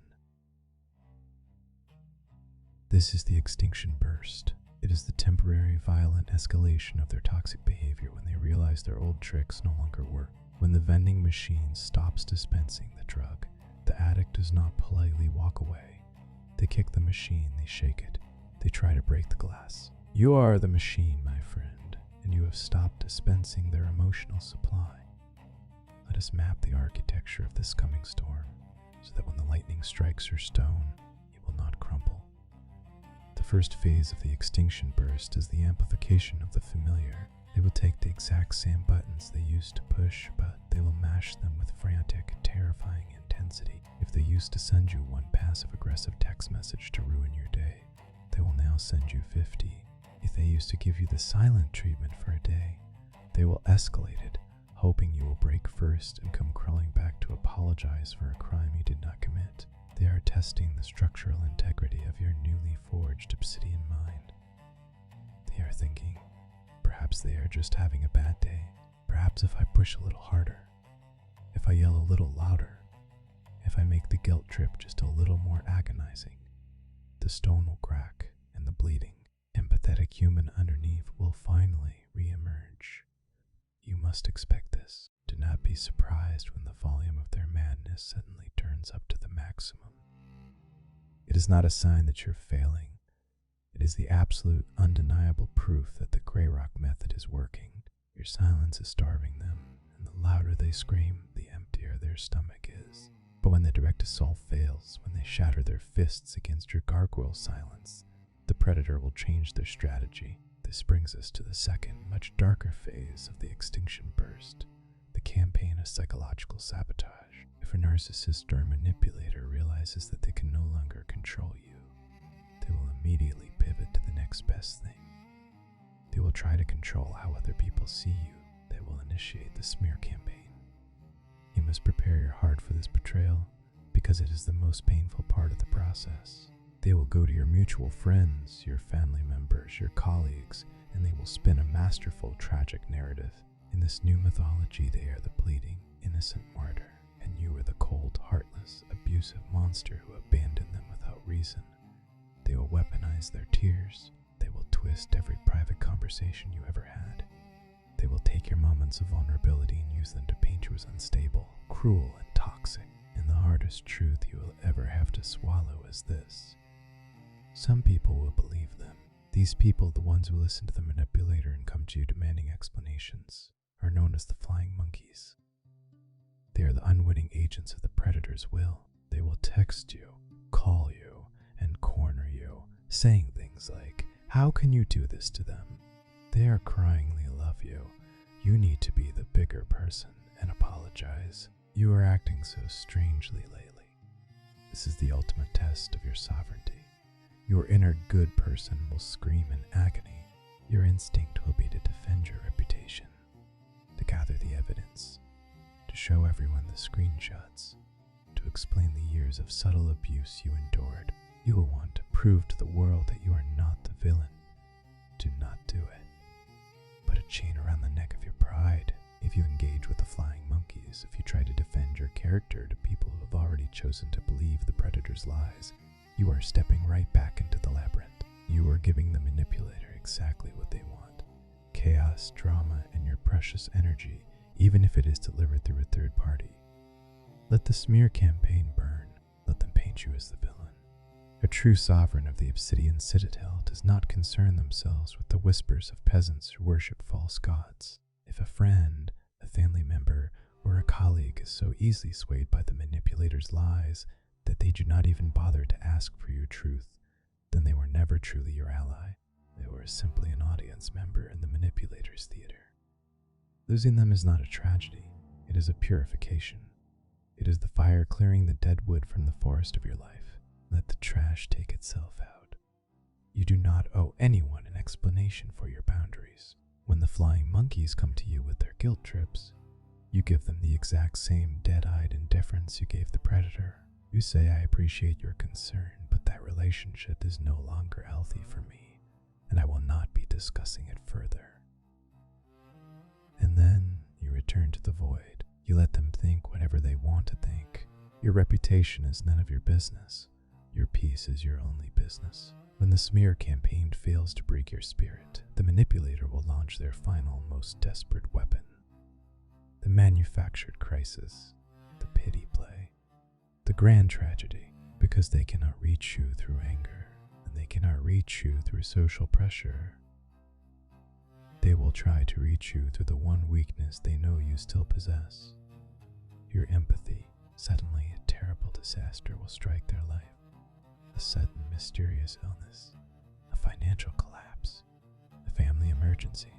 This is the extinction burst. It is the temporary, violent escalation of their toxic behavior when they realize their old tricks no longer work. When the vending machine stops dispensing the drug, the addict does not politely walk away. They kick the machine, they shake it, they try to break the glass. You are the machine, my friend, and you have stopped dispensing their emotional supply. Let us map the architecture of this coming storm, so that when the lightning strikes your stone, it will not crumble. The first phase of the extinction burst is the amplification of the familiar. They will take the exact same buttons they used to push, but they will mash them with frantic, terrifying intensity. If they used to send you one passive-aggressive text message to ruin your day, they will now send you 50. If they used to give you the silent treatment for a day, they will escalate it, hoping you will break first and come crawling back to apologize for a crime you did not commit. They are testing the structural integrity of your newly forged Obsidian mind. They are thinking, perhaps they are just having a bad day. Perhaps if I push a little harder, if I yell a little louder, if I make the guilt trip just a little more agonizing, the stone will crack and the bleeding, empathetic human underneath will finally re-emerge. You must expect this. Do not be surprised when the volume of their madness suddenly turns up to the maximum. It is not a sign that you're failing. It is the absolute, undeniable proof that the Grey Rock method is working. Your silence is starving them, and the louder they scream, the emptier their stomach is. But when the direct assault fails, when they shatter their fists against your gargoyle silence, the predator will change their strategy. This brings us to the second, much darker phase of the extinction burst, the campaign of psychological sabotage. If a narcissist or a manipulator realizes that they can no longer control you, they will immediately pivot to the next best thing. They will try to control how other people see you. They will initiate the smear campaign. You must prepare your heart for this betrayal, because it is the most painful part of the process. They will go to your mutual friends, your family members, your colleagues, and they will spin a masterful, tragic narrative. In this new mythology, they are the bleeding, innocent martyr, and you are the cold, heartless, abusive monster who abandoned them without reason. They will weaponize their tears. They will twist every private conversation you ever had. They will take your moments of vulnerability and use them to paint you as unstable, cruel, and toxic. And the hardest truth you will ever have to swallow is this. Some people will believe them. These people, the ones who listen to the manipulator and come to you demanding explanations, are known as the flying monkeys. They are the unwitting agents of the predator's will. They will text you, call you, and corner you, saying things like, "How can you do this to them? They are cryingly love you. You need to be the bigger person and apologize. You are acting so strangely lately." This is the ultimate test of your sovereignty. Your inner good person will scream in agony. Your instinct will be to defend your reputation, to gather the evidence, to show everyone the screenshots, to explain the years of subtle abuse you endured. You will want to prove to the world that you are not the villain. Do not do it. Put a chain around the neck of your pride. If you engage with the flying monkeys, if you try to defend your character to people who have already chosen to believe the predator's lies, you are stepping right back into the labyrinth. You are giving the manipulator exactly what they want. Chaos, drama, and your precious energy, even if it is delivered through a third party. Let the smear campaign burn. Let them paint you as the villain. A true sovereign of the Obsidian Citadel does not concern themselves with the whispers of peasants who worship false gods. If a friend, a family member, or a colleague is so easily swayed by the manipulator's lies that they do not even bother to ask for your truth, then they were never truly your ally. They were simply an audience member in the manipulator's theater. Losing them is not a tragedy. It is a purification. It is the fire clearing the dead wood from the forest of your life. Let the trash take itself out. You do not owe anyone an explanation for your boundaries. When the flying monkeys come to you with their guilt trips, you give them the exact same dead-eyed indifference you gave the predator. You say, I appreciate your concern, but that relationship is no longer healthy for me, and I will not be discussing it further. And then you return to the void. You let them think whatever they want to think. Your reputation is none of your business. Your peace is your only business. When the smear campaign fails to break your spirit, the manipulator will launch their final, most desperate weapon. The manufactured crisis, the pity play, the grand tragedy, because they cannot reach you through anger, and they cannot reach you through social pressure. They will try to reach you through the one weakness they know you still possess. Your empathy. Suddenly, a terrible disaster will strike their life. A sudden, mysterious illness, a financial collapse, a family emergency,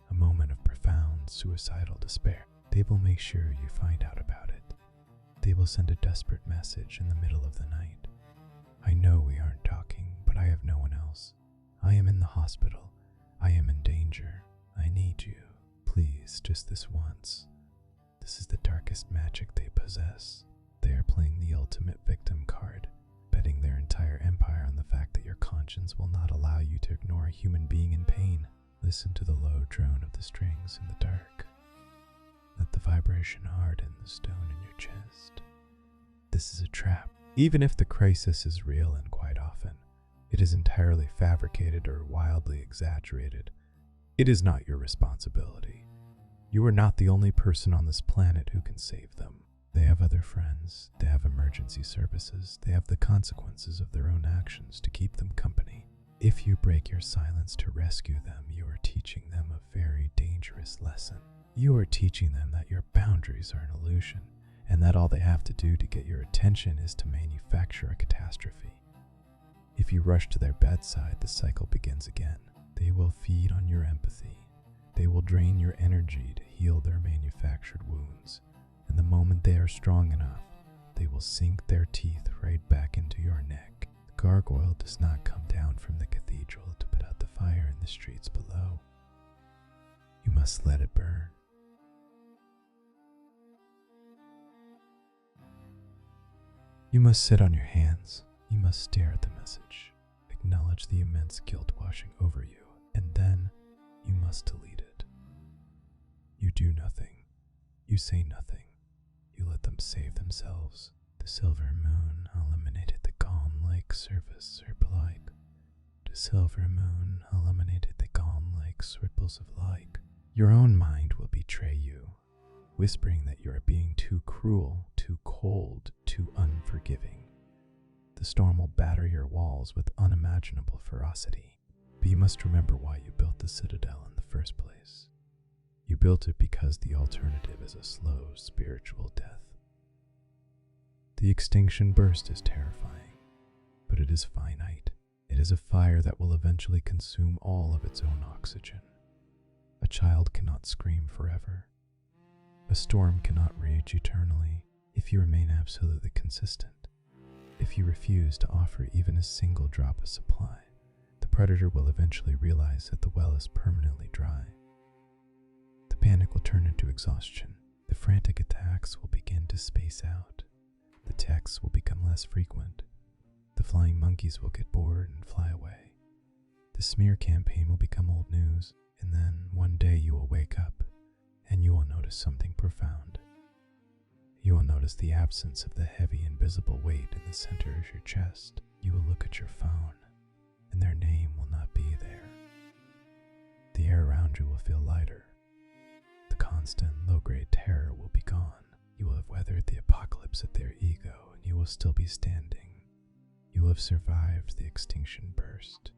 a moment of profound suicidal despair. They will make sure you find out about it. They will send a desperate message in the middle of the night. I know we aren't talking, but I have no one else. I am in the hospital. I am in danger. I need you. Please, just this once. This is the darkest magic they possess. They are playing the ultimate victim card, betting their entire empire on the fact that your conscience will not allow you to ignore a human being in pain. Listen to the low drone of the strings in the dark. Let the vibration harden the stone in your chest. This is a trap. Even if the crisis is real, and quite often, it is entirely fabricated or wildly exaggerated, it is not your responsibility. You are not the only person on this planet who can save them. They have other friends, they have emergency services, they have the consequences of their own actions to keep them company. If you break your silence to rescue them, you are teaching them a very dangerous lesson. You are teaching them that your boundaries are an illusion, and that all they have to do to get your attention is to manufacture a catastrophe. If you rush to their bedside, the cycle begins again. They will feed on your empathy. They will drain your energy to heal their manufactured wounds. And the moment they are strong enough, they will sink their teeth right back into your neck. The gargoyle does not come down from the cathedral to put out the fire in the streets below. You must let it burn. You must sit on your hands. You must stare at the message, acknowledge the immense guilt washing over you, and then you must delete it. You do nothing. You say nothing. You let them save themselves. The silver moon illuminated the calm lake surface ripple-like. The silver moon illuminated the calm lake's ripples of light. Your own mind will betray you, whispering that you are being too cruel, too cold, too unforgiving. The storm will batter your walls with unimaginable ferocity. But you must remember why you built the citadel in the first place. You built it because the alternative is a slow spiritual death. The extinction burst is terrifying, but it is finite. It is a fire that will eventually consume all of its own oxygen. A child cannot scream forever. A storm cannot rage eternally if you remain absolutely consistent. If you refuse to offer even a single drop of supply, the predator will eventually realize that the well is permanently dry. The panic will turn into exhaustion. The frantic attacks will begin to space out. The texts will become less frequent. The flying monkeys will get bored and fly away. The smear campaign will become old news, and then one day you will wake up and you will notice something profound. You will notice the absence of the heavy invisible weight in the center of your chest. You will look at your phone, and their name will not be there. The air around you will feel lighter. The constant low-grade terror will be gone. You will have weathered the apocalypse of their ego, and you will still be standing. You will have survived the extinction burst.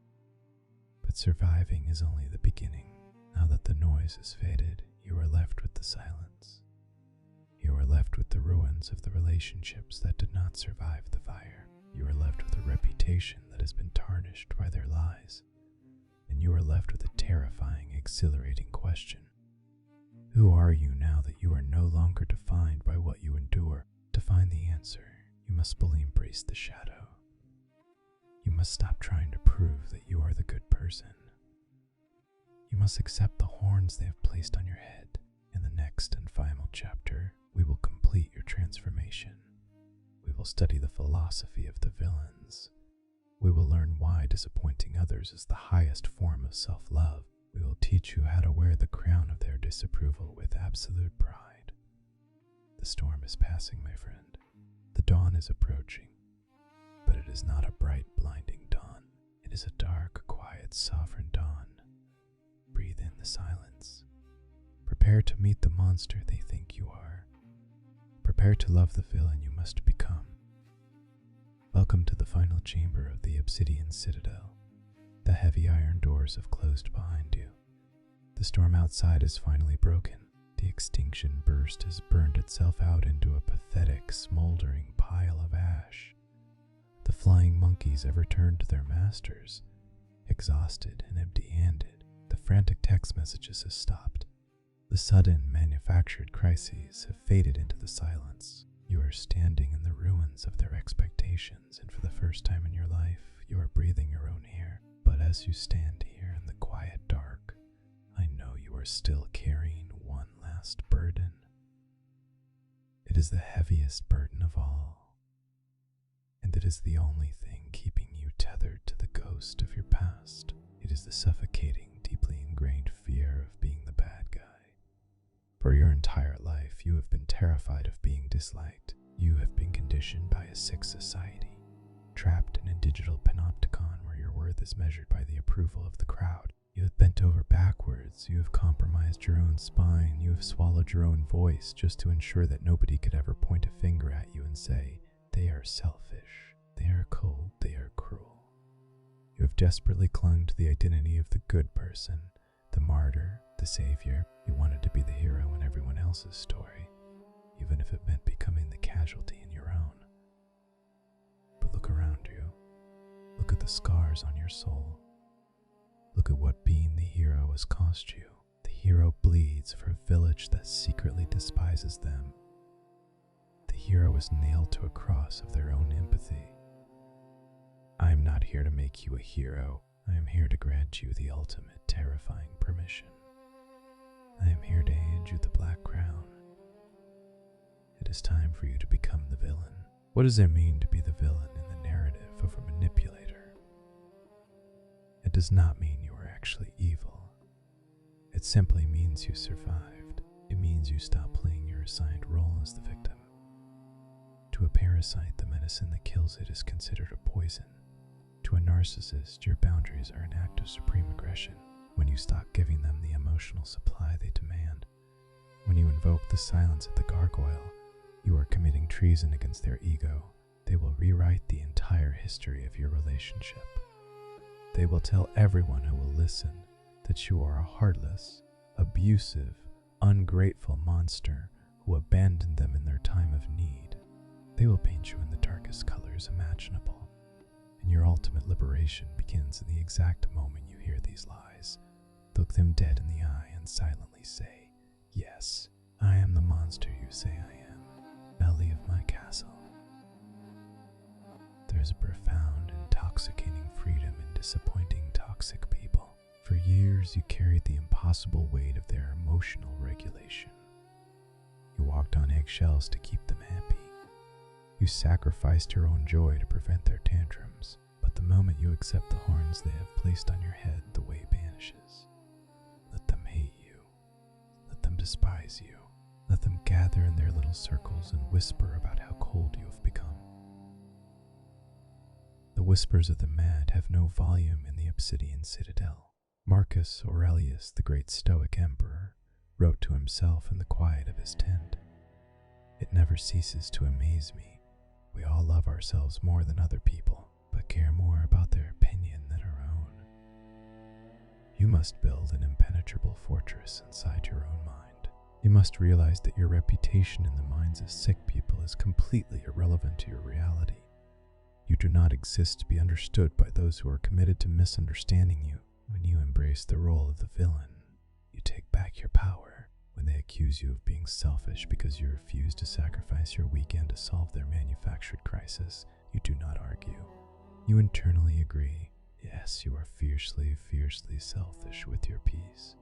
But surviving is only the beginning. Now that the noise has faded, you are left with the silence. You are left with the ruins of the relationships that did not survive the fire. You are left with a reputation that has been tarnished by their lies. And you are left with a terrifying, exhilarating question. Who are you now that you are no longer defined by what you endure? To find the answer, you must fully embrace the shadow. You must stop trying to prove that you are the good person. You must accept the horns they have placed on your head. In the next and final chapter, we will complete your transformation. We will will study the philosophy of the villains. We will learn why disappointing others is the highest form of self-love. We will teach you how to wear the crown of their disapproval with absolute pride. The storm is passing, my friend. The dawn is approaching. But it is not a bright, blinding dawn. It is a dark, quiet, sovereign dawn. Breathe in the silence. Prepare to meet the monster they think you are. Prepare to love the villain you must become. Welcome to the final chamber of the Obsidian Citadel. The heavy iron doors have closed behind you. The storm outside is finally broken. The extinction burst has burned itself out into a pathetic, smoldering pile of ash. The flying monkeys have returned to their masters. Exhausted and empty-handed, the frantic text messages have stopped. The sudden, manufactured crises have faded into the silence. You are standing in the ruins of their expectations, and for the first time in your life, you are breathing your own air. But as you stand here in the quiet dark, I know you are still carrying one last burden. It is the heaviest burden of all, and it is the only thing keeping you tethered to the ghost of your past. It is the suffocating, deeply ingrained fear of being the bad guy. For your entire life, you have been terrified of being disliked. You have been conditioned by a sick society, trapped in a digital panopticon where your worth is measured by the approval of the crowd. You have bent over backwards, you have compromised your own spine, you have swallowed your own voice just to ensure that nobody could ever point a finger at you and say, they are selfish, they are cold, they are cruel. You have desperately clung to the identity of the good person, the martyr, the savior. You wanted to be the hero in everyone else's story, even if it meant becoming the casualty in your own. But look around you. Look at the scars on your soul. Look at what being the hero has cost you. The hero bleeds for a village that secretly despises them. The hero is nailed to a cross of their own empathy. I am not here to make you a hero. I am here to grant you the ultimate terrifying permission. I am here to hand you the black crown. It is time for you to become the villain. What does it mean to be the villain in the narrative of a manipulator? It does not mean you are actually evil. It simply means you survived. It means you stopped playing your assigned role as the victim. To a parasite, the medicine that kills it is considered a poison. To a narcissist, your boundaries are an act of supreme aggression. When you stop giving them the emotional supply they demand, when you invoke the silence of the gargoyle, you are committing treason against their ego. They will rewrite the entire history of your relationship. They will tell everyone who will listen that you are a heartless, abusive, ungrateful monster who abandoned them in their time of need. They will paint you in the darkest colors imaginable, and your ultimate liberation begins in the exact moment you hear these lies. Look them dead in the eye and silently say, yes, I am the monster you say I am. Now leave my castle. There is a profound, intoxicating freedom in disappointing toxic people. For years you carried the impossible weight of their emotional regulation. You walked on eggshells to keep them happy. You sacrificed your own joy to prevent their tantrums. But the moment you accept the horns they have placed on your head, the weight vanishes. Let them hate you. Let them despise you. Let them gather in their little circles and whisper about how cold you have become. The whispers of the mad have no volume in the Obsidian Citadel. Marcus Aurelius, the great Stoic emperor, wrote to himself in the quiet of his tent, "It never ceases to amaze me. We all love ourselves more than other people, but care more about their opinion than our own." You must build an impenetrable fortress inside your own mind. You must realize that your reputation in the minds of sick people is completely irrelevant to your reality. You do not exist to be understood by those who are committed to misunderstanding you. When you embrace the role of the villain, you take back your power. When they accuse you of being selfish because you refuse to sacrifice your weekend to solve their manufactured crisis, you do not argue. You internally agree, yes, you are fiercely, fiercely selfish with your peace.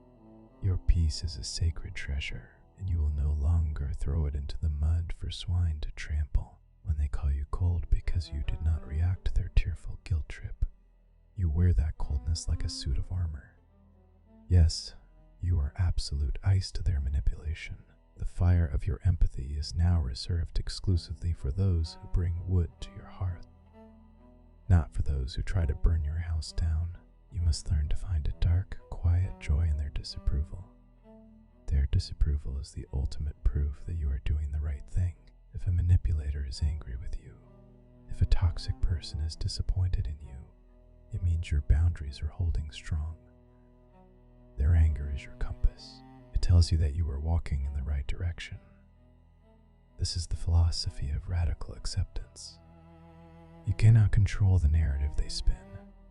Your peace is a sacred treasure, and you will no longer throw it into the mud for swine to trample. when they call you cold because you did not react to their tearful guilt trip, you wear that coldness like a suit of armor. Yes, you are absolute ice to their manipulation. The fire of your empathy is now reserved exclusively for those who bring wood to your hearth, not for those who try to burn your house down. You must learn to find a dark, quiet joy in their disapproval. Their disapproval is the ultimate proof that you are doing the right thing. If a manipulator is angry with you, if a toxic person is disappointed in you, it means your boundaries are holding strong. Their anger is your compass. It tells you that you are walking in the right direction. This is the philosophy of radical acceptance. You cannot control the narrative they spin.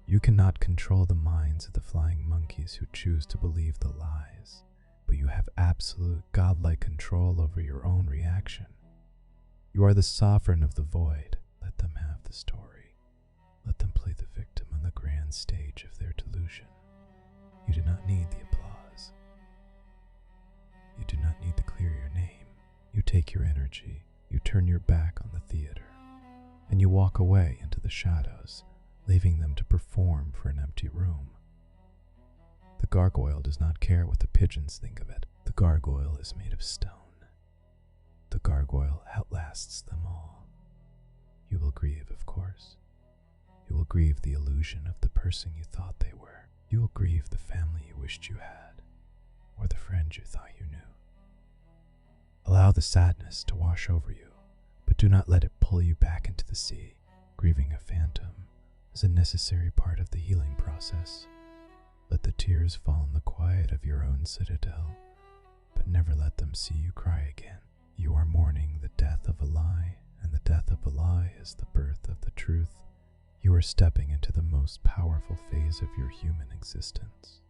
You cannot control the minds of the flying monkeys who choose to believe the lies, but you have absolute godlike control over your own reaction. You are the sovereign of the void. Let them have the story. Let them play the victim on the grand stage of their delusion. You do not need the applause. You do not need to clear your name. You take your energy, you turn your back on the theater, and you walk away into the shadows, leaving them to perform for an empty room. The gargoyle does not care what the pigeons think of it. The gargoyle is made of stone. The gargoyle outlasts them all. You will grieve, of course. You will grieve the illusion of the person you thought they were. You will grieve the family you wished you had, or the friend you thought you knew. Allow the sadness to wash over you, but do not let it pull you back into the sea. Grieving a phantom is a necessary part of the healing process. Let the tears fall in the quiet of your own citadel, but never let them see you cry again. You are mourning the death of a lie, and the death of a lie is the birth of the truth. You are stepping into the most powerful phase of your human existence.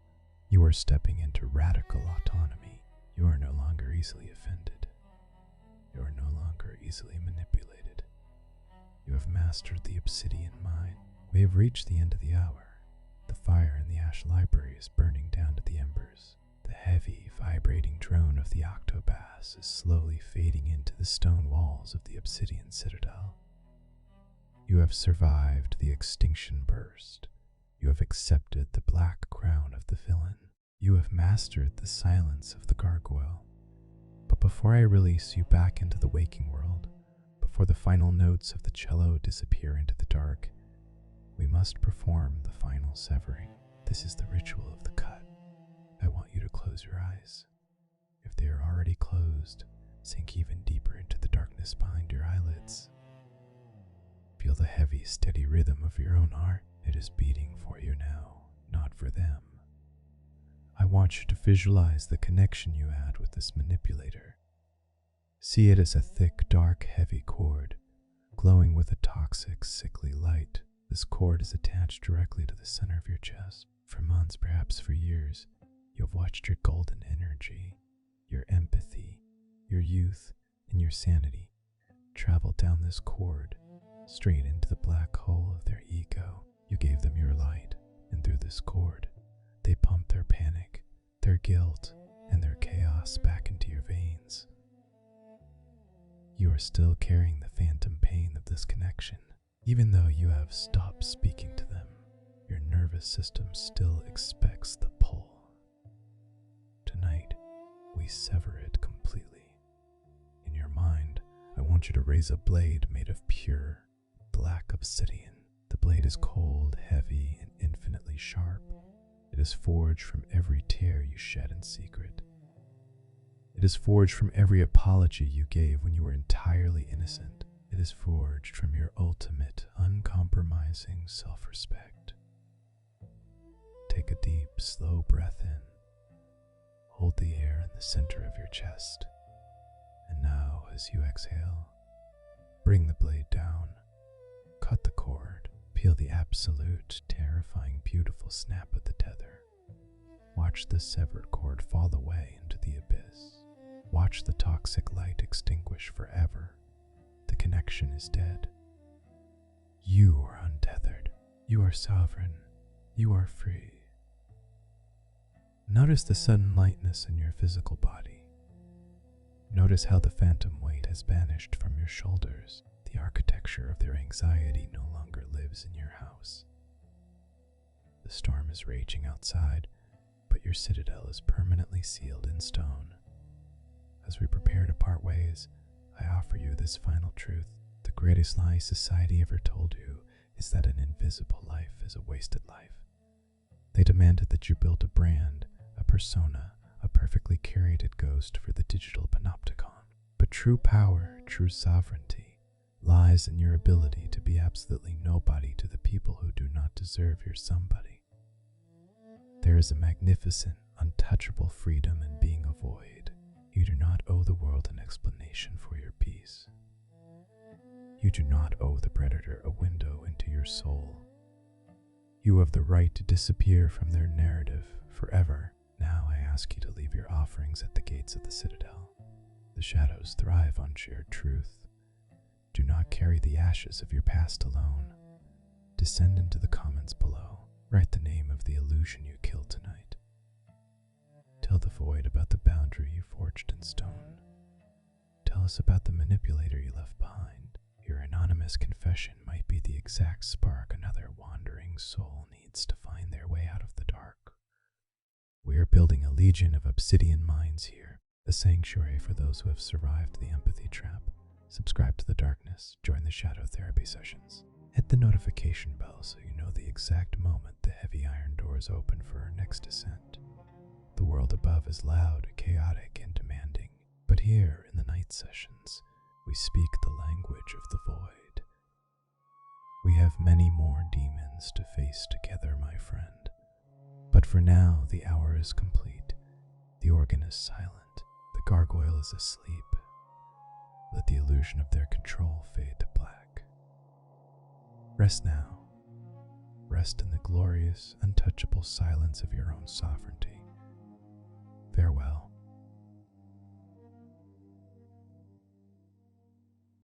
You are stepping into radical autonomy. You are no longer easily offended. You are no longer easily manipulated. You have mastered the Obsidian mind. We have reached the end of the hour. The fire in the ash library is burning down to the embers. The heavy, vibrating drone of the octobass is slowly fading into the stone walls of the Obsidian citadel. You have survived the extinction burst. You have accepted the black crown of the villain. You have mastered the silence of the gargoyle. But before I release you back into the waking world, before the final notes of the cello disappear into the dark, we must perform the final severing. This is the ritual of the cut. I want you to close your eyes. If they are already closed, sink even deeper into the darkness behind your eyelids. Feel the heavy, steady rhythm of your own heart. It is beating for you now, not for them. I want you to visualize the connection you had with this manipulator. See it as a thick, dark, heavy cord, glowing with a toxic, sickly light. This cord is attached directly to the center of your chest. For months, perhaps for years, you have watched your golden energy, your empathy, your youth, and your sanity travel down this cord, straight into the black hole of their ego. You gave them your light, and through this cord, they pumped their panic, their guilt, and their chaos back into your veins. You are still carrying the phantom pain of this connection. Even though you have stopped speaking to them, your nervous system still expects the pull. Tonight, we sever it completely. In your mind, I want you to raise a blade made of pure, black obsidian. The blade is cold, heavy, and infinitely sharp. It is forged from every tear you shed in secret. It is forged from every apology you gave when you were entirely innocent. It is forged from your ultimate, uncompromising self-respect. Take a deep, slow breath in. Hold the air in the center of your chest. And now, as you exhale, bring the blade down. Cut the cord. Peel the absolute, terrifying, beautiful snap of the tether. Watch the severed cord fall away into the abyss. Watch the toxic light extinguish forever. The connection is dead. You are untethered. You are sovereign. You are free. Notice the sudden lightness in your physical body. Notice how the phantom weight has vanished from your shoulders. The architecture of their anxiety no longer lives in your house. The storm is raging outside, but your citadel is permanently sealed in stone. As we prepare to part ways, I offer you this final truth. The greatest lie society ever told you is that an invisible life is a wasted life. They demanded that you build a brand, a persona, a perfectly curated ghost for the digital panopticon. But true power, true sovereignty, lies in your ability to be absolutely nobody to the people who do not deserve your somebody. There is a magnificent, untouchable freedom in being a void. You do not owe the world an explanation for your peace. You do not owe the predator a window into your soul. You have the right to disappear from their narrative forever. Now I ask you to leave your offerings at the gates of the citadel. The shadows thrive on shared truth. Do not carry the ashes of your past alone. Descend into the comments below. Write the name of the illusion you killed tonight. Tell the void about the boundary you forged in stone. Tell us about the manipulator you left behind. Your anonymous confession might be the exact spark another wandering soul needs to find their way out of the dark. We are building a legion of Obsidian minds here, a sanctuary for those who have survived the empathy trap. Subscribe to the darkness, join the shadow therapy sessions. Hit the notification bell so you know the exact moment the heavy iron doors open for our next descent. The world above is loud, chaotic, and demanding, but here in the night sessions, we speak the language of the void. We have many more demons to face together, my friend. But for now, the hour is complete. The organ is silent. The gargoyle is asleep. Let the illusion of their control fade to black. Rest now. Rest in the glorious, untouchable silence of your own sovereignty. Farewell.